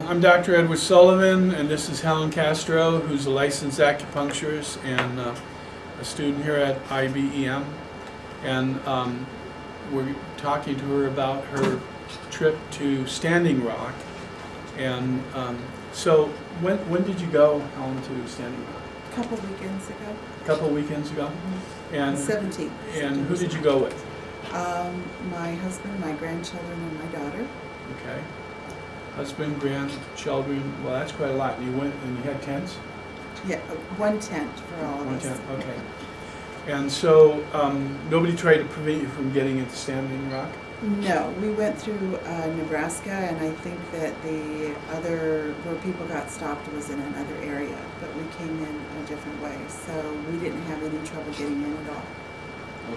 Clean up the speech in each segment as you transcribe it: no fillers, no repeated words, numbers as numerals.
I'm Dr. Edward Sullivan, and this is Helen Castro, who's a licensed acupuncturist and a student here at IBEM. And we're talking to her about her trip to Standing Rock. And so, when did you go, Helen, to Standing Rock? A couple weekends ago. A couple weekends ago? And 17th. And who did you go with? My husband, my grandchildren, and my daughter. Okay. Husband, grandchildren, well, that's quite a lot. And you went and you had tents? Yeah, one tent for all of One us. tent, okay. And so, nobody tried to prevent you from getting into Standing Rock? No, we went through Nebraska, and I think that the other, where people got stopped was in another area, but we came in a different way, so we didn't have any trouble getting in at all.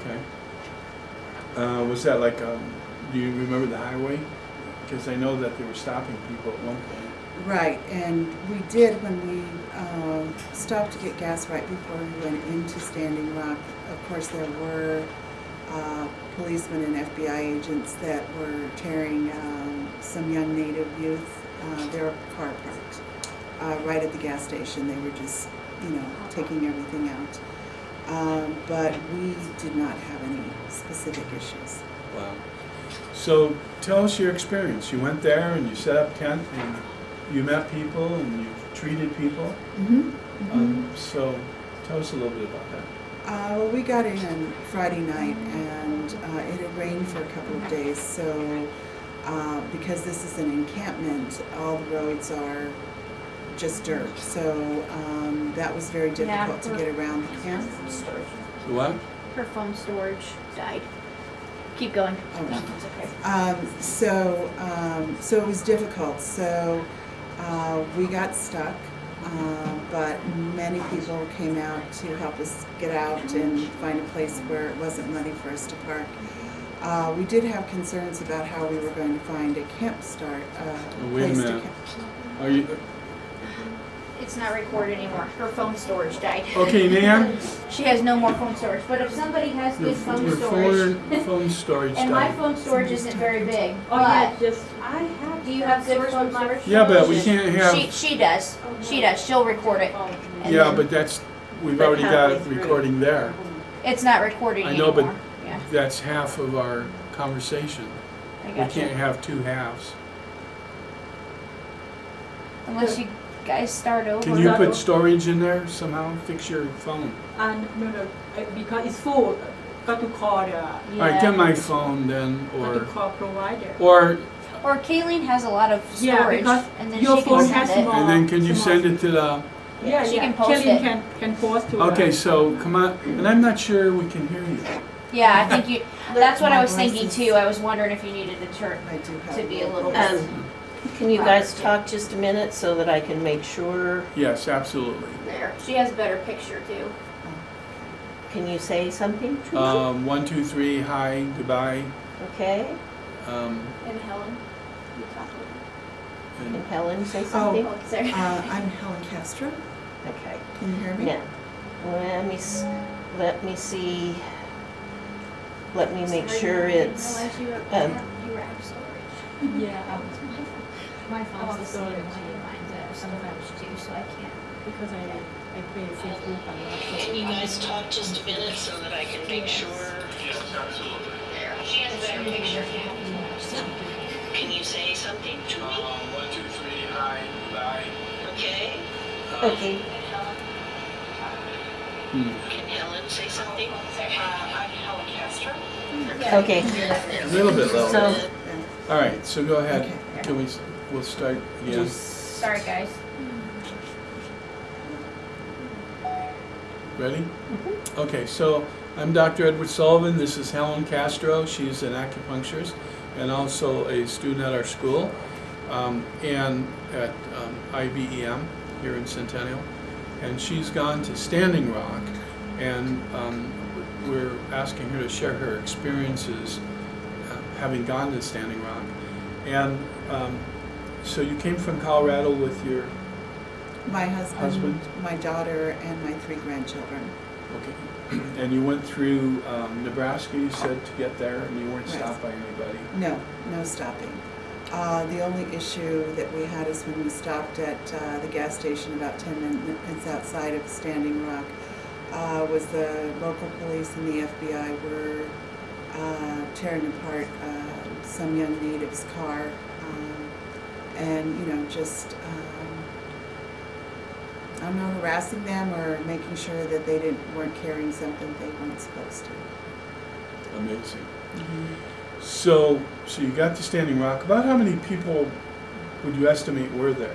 Okay. Was that like, do you remember the highway? Because I know that they were stopping people at one point. Right, and we did when we stopped to get gas right before we went into Standing Rock. Of course, there were policemen and FBI agents that were tearing some young Native youth, their car parked right at the gas station. They were just, taking everything out. But we did not have any specific issues. Wow. So tell us your experience. You went there and you set up tent and you met people and you treated people. So tell us a little bit about that. Well, we got in on Friday night, and it had rained for a couple of days, so because this is an encampment, all the roads are just dirt, so that was very difficult to get around the camp. The what? Her phone storage died. Keep going. Oh, no. It's okay. So it was difficult, so we got stuck. But many people came out to help us get out and find a place where it wasn't muddy for us to park. We did have concerns about how we were going to find a camp start. Wait a place to minute. camp. Are you It's not recorded anymore. Her phone storage died. okay, ma'am? She has no more phone storage. But if somebody has Your good phone storage, phone storage and my died. phone storage isn't very big, Oh, yeah, but just, I have. do you have good phone storage? Yeah, but we can't have. She does. She does. She'll record it. And Yeah, then but that's, we've But already got it halfway through. recording there. it's not recording I know, but anymore. Yeah, that's half of our conversation. I We got can't you. have two halves. Unless you guys start over. Can you put storage in there somehow? Fix your phone. And no, because it's full, got to call the. All right, get my phone then, Got to or call provider. or Or Kayleen has a lot of Yeah, storage, because and then your she phone can has send it. more. and then can you Come send on. it to the? Yeah, She yeah. can post Kelly it. can post to. Okay, so come on, and I'm not sure we can hear you. Yeah, I think you. That's what I was My voice thinking is- too. I was wondering if you needed to turn I do have to be a little bit. bit. Can you guys talk just a minute so that I can make sure? Yes, absolutely. There. She has a better picture too. Can you say something to me? 1, 2, 3. Hi, goodbye. Okay, Um, And Helen, you talk and can Helen say Oh. something? Oh, sorry. I'm Helen Castro. Okay, Can you hear me? now, let me see, let me make Sorry, sure I didn't it's, realize you were out of storage. Yeah, My Oh, phone's the same storage. way, mine's out of storage too, so I can't. because I pay Facebook a lot. So. can you guys talk just a minute so that I can make sure? yes, absolutely. There. She has a better picture. Can you say something to me? 1, 2, 3. Hi, goodbye. Okay? Okay, Hmm. can Helen say something? I'm Helen Castro. Okay, A little bit low. so, All right, so go ahead. Okay. Can we'll start again. just, Sorry, guys. Ready? Okay, so I'm Dr. Edward Sullivan. This is Helen Castro. She's an acupuncturist and also a student at our school and at IBEM here in Centennial. And she's gone to Standing Rock, and we're asking her to share her experiences having gone to Standing Rock. And so you came from Colorado with your My husband, Husband? my daughter, and my 3 grandchildren. Okay. And you went through Nebraska, you said, to get there, and you weren't Right. stopped by anybody? No, no stopping. The only issue that we had is when we stopped at the gas station about 10 minutes outside of Standing Rock, was the local police and the FBI were tearing apart some young native's car, and just I don't know, harassing them or making sure that they weren't carrying something they weren't supposed to. Amazing. So you got to Standing Rock. About how many people would you estimate were there?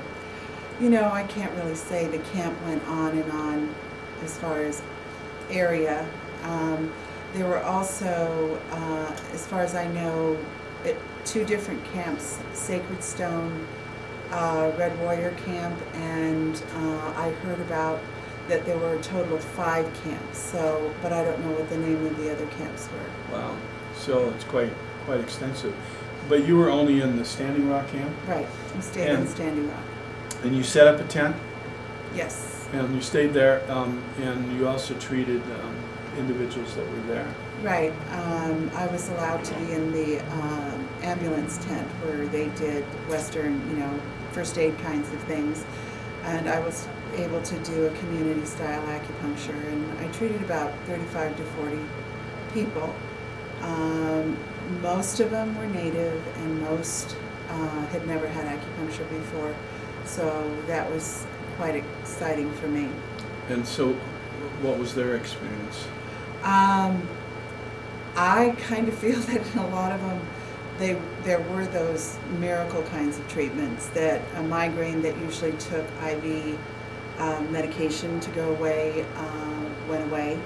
I can't really say. The camp went on and on as far as area. There were also, as far as I know, two different camps, Sacred Stone, Red Warrior Camp, and I heard about that there were a total of 5 camps. But I don't know what the name of the other camps were. Wow. So it's quite extensive. But you were only in the Standing Rock camp? Right. We stayed in And- Standing Rock. And you set up a tent? Yes. And you stayed there, and you also treated individuals that were there. Right. I was allowed to be in the ambulance tent where they did Western, first aid kinds of things. And I was able to do a community-style acupuncture, and I treated about 35 to 40 people. Most of them were native, and most had never had acupuncture before. So that was quite exciting for me. And so what was their experience? I kind of feel that in a lot of them, there were those miracle kinds of treatments, that a migraine that usually took IV medication to go away went away.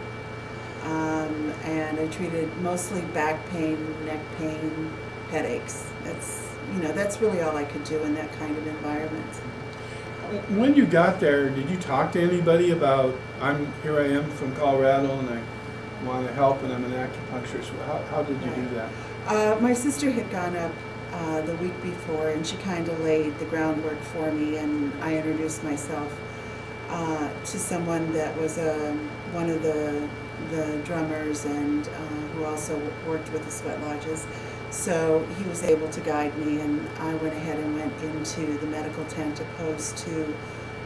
And I treated mostly back pain, neck pain, headaches. That's really all I could do in that kind of environment. When you got there, did you talk to anybody about, here I am from Colorado and I want to help and I'm an acupuncturist? How did you do that? My sister had gone up the week before, and she kind of laid the groundwork for me, and I introduced myself to someone that was one of the drummers and who also worked with the sweat lodges. So he was able to guide me, and I went ahead and went into the medical tent, opposed to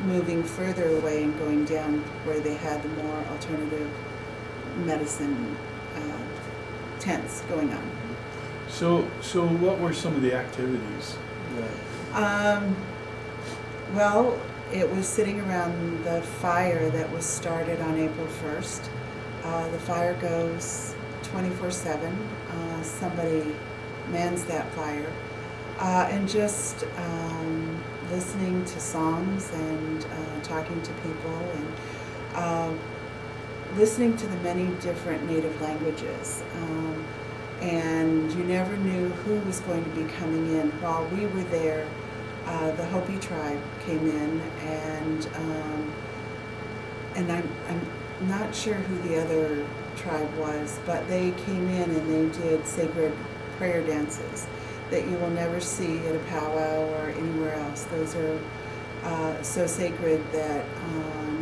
moving further away and going down where they had the more alternative medicine tents going on. So what were some of the activities? Well, it was sitting around the fire that was started on April 1st. The fire goes 24/7. Somebody mans that fire. And just listening to songs and talking to people and listening to the many different native languages. And you never knew who was going to be coming in. While we were there, the Hopi tribe came in, and I'm not sure who the other tribe was, but they came in and they did sacred prayer dances that you will never see at a powwow or anywhere else. Those are so sacred that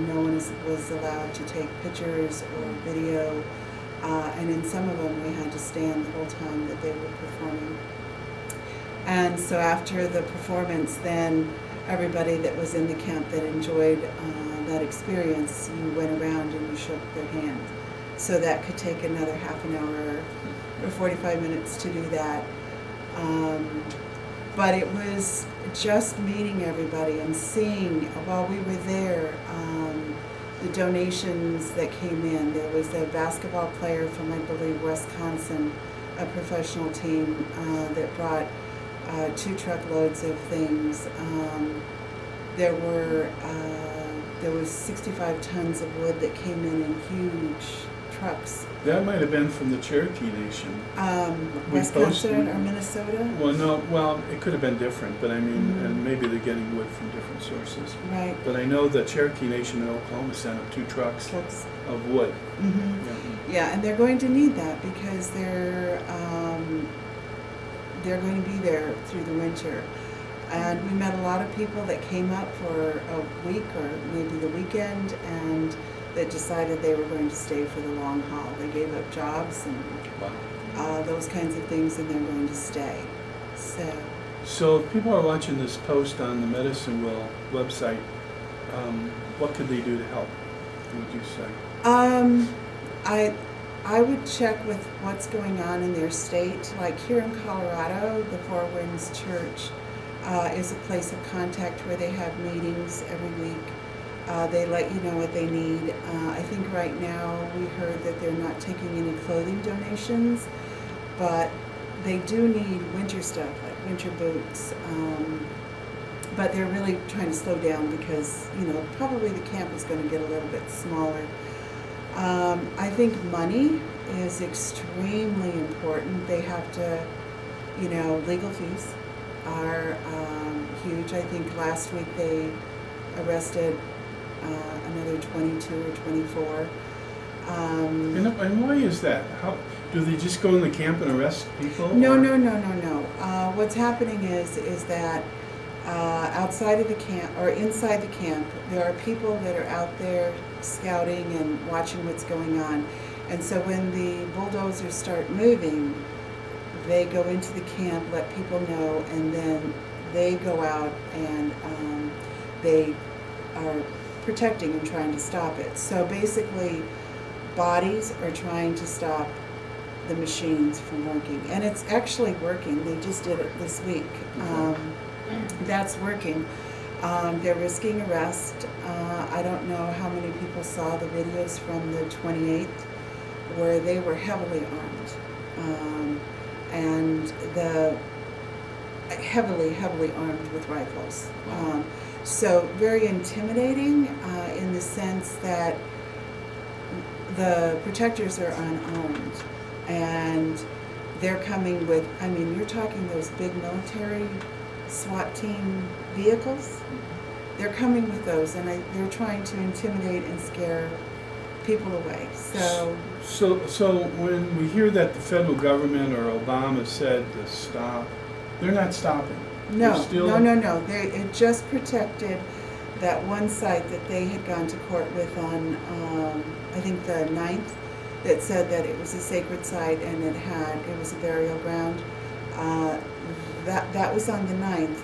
no one was allowed to take pictures or video. And in some of them, we had to stand the whole time that they were performing. And so after the performance, then everybody that was in the camp that enjoyed that experience, you went around and you shook their hand. So that could take another half an hour or 45 minutes to do that. But it was just meeting everybody and seeing, while we were there, the donations that came in. There was a basketball player from, I believe, Wisconsin, a professional team that brought 2 truckloads of things. There was 65 tons of wood that came in huge trucks. That might have been from the Cherokee Nation. Wisconsin or Minnesota? Well, it could have been different, but I mean, Mhm. and maybe they're getting wood from different sources. Right. But I know the Cherokee Nation in Oklahoma sent up 2 trucks Trucks. of wood. Mm-hmm. Yeah. Yeah, and they're going to need that because they're going to be there through the winter. And we met a lot of people that came up for a week or maybe the weekend, and that decided they were going to stay for the long haul. They gave up jobs and Wow. those kinds of things, and they're going to stay. So So if people are watching this post on the Medicine Will website, what could they do to help, would you say? I would check with what's going on in their state. Like here in Colorado, the Four Winds Church is a place of contact where they have meetings every week. They let you know what they need. I think right now we heard that they're not taking any clothing donations, but they do need winter stuff, like winter boots. But they're really trying to slow down because, probably the camp is going to get a little bit smaller. I think money is extremely important. They have to, legal fees are huge. I think last week they arrested another 22 or 24. And why is that? How do they just go in the camp and arrest people? No. or- What's happening is that outside of the camp or inside the camp, there are people that are out there scouting and watching what's going on. And so when the bulldozers start moving, they go into the camp, let people know, and then they go out and they are protecting and trying to stop it. So basically, bodies are trying to stop the machines from working. And it's actually working. They just did it this week. That's working. They're risking arrest. I don't know how many people saw the videos from the 28th where they were heavily armed. And the heavily armed with rifles. Wow. So very intimidating in the sense that the protectors are unarmed. And they're coming with, you're talking those big military SWAT team vehicles. They're coming with those, and they're trying to intimidate and scare people away. So when we hear that the federal government or Obama said to stop, they're not stopping. No. It just protected that one site that they had gone to court with on, I think the 9th, that said that it was a sacred site and it was a burial ground. That was on the 9th.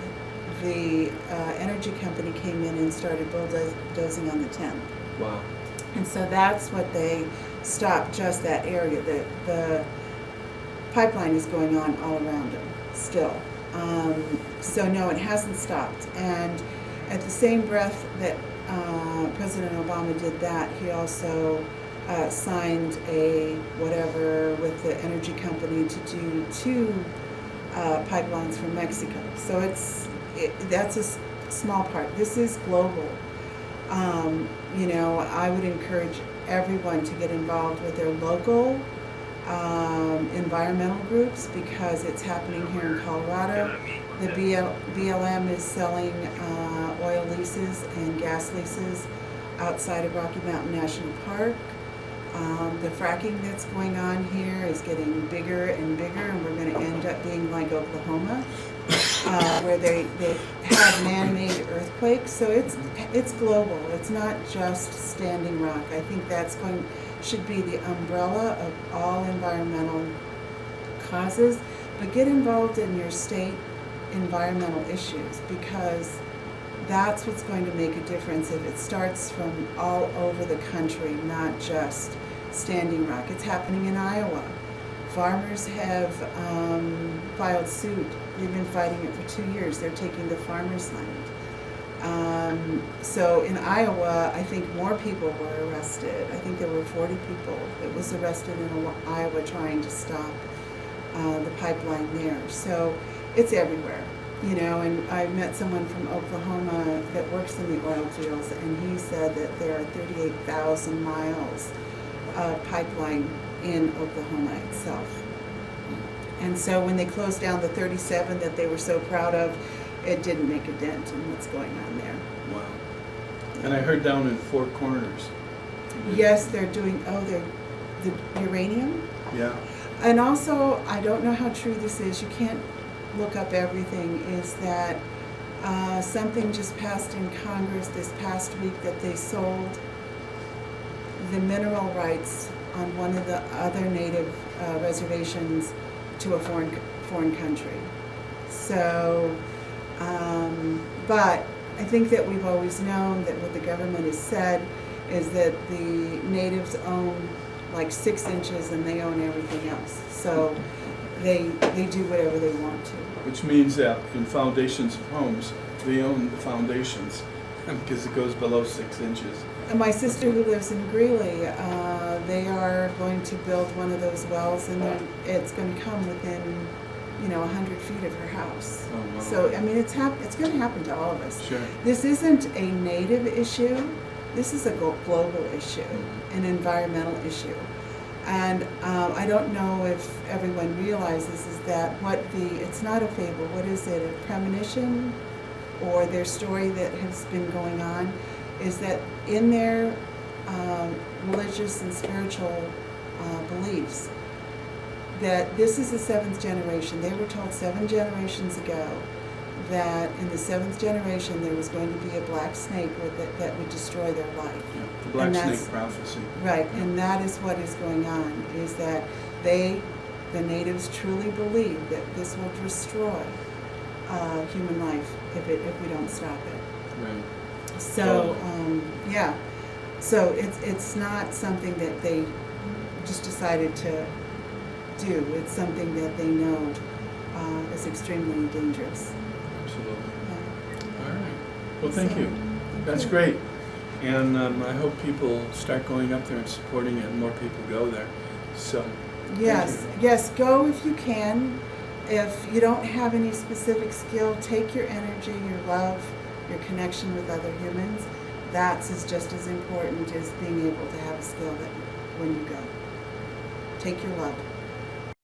The energy company came in and started bulldozing on the 10th. Wow. And so that's what they stopped, just that area. The pipeline is going on all around them still. So no, it hasn't stopped. And at the same breath that President Obama did that, he also signed a whatever with the energy company to do 2 pipelines from Mexico. So that's a small part. This is global. I would encourage everyone to get involved with their local environmental groups because it's happening here in Colorado. The BLM is selling oil leases and gas leases outside of Rocky Mountain National Park. The fracking that's going on here is getting bigger and bigger, and we're going to end up being like Oklahoma, where they have man-made earthquakes. So it's global. It's not just Standing Rock. I think that's should be the umbrella of all environmental causes. But get involved in your state environmental issues because that's what's going to make a difference if it starts from all over the country, not just Standing Rock. It's happening in Iowa. Farmers have filed suit. They've been fighting it for 2 years. They're taking the farmers' land. So in Iowa, I think more people were arrested. I think there were 40 people that was arrested in Iowa trying to stop the pipeline there. So it's everywhere. And I met someone from Oklahoma that works in the oil fields, and he said that there are 38,000 miles of pipeline in Oklahoma itself. And so when they closed down the 37 that they were so proud of, it didn't make a dent in what's going on there. Wow. And I heard down in Four Corners. Yes, they're doing, the uranium. Yeah. And also, I don't know how true this is, you can't look up everything, is that something just passed in Congress this past week that they sold the mineral rights on one of the other native reservations to a foreign country. So, but I think that we've always known that what the government has said is that the natives own like 6 inches and they own everything else. So they do whatever they want to. Which means that in foundations of homes, they own the foundations because it goes below 6 inches. And my sister who lives in Greeley, they are going to build one of those wells, and it's going to come within, 100 feet of her house. Oh, wow. So I mean, it's going to happen to all of us. Sure. This isn't a native issue. This is a global issue, an environmental issue. And I don't know if everyone realizes is that it's not a fable. What is it? A premonition, or their story that has been going on, is that in their religious and spiritual beliefs, that this is the 7th generation. They were told 7 generations ago that in the 7th generation there was going to be a black snake that would destroy their life. Yeah, the black And that's- snake prophecy. Right, and that is what is going on, is that the natives truly believe that this will destroy human life if we don't stop it. Right. So, yeah, so it's not something that they just decided to do. It's something that they know is extremely dangerous. Absolutely. Yeah. All right. Well, thank So, you. thank That's you. great. And I hope people start going up there and supporting it, and more people go there. So, Yes, yes, go if you can. If you don't have any specific skill, take your energy, your love, your connection with other humans. That's just as important as being able to have a skill that when you go. Take your love.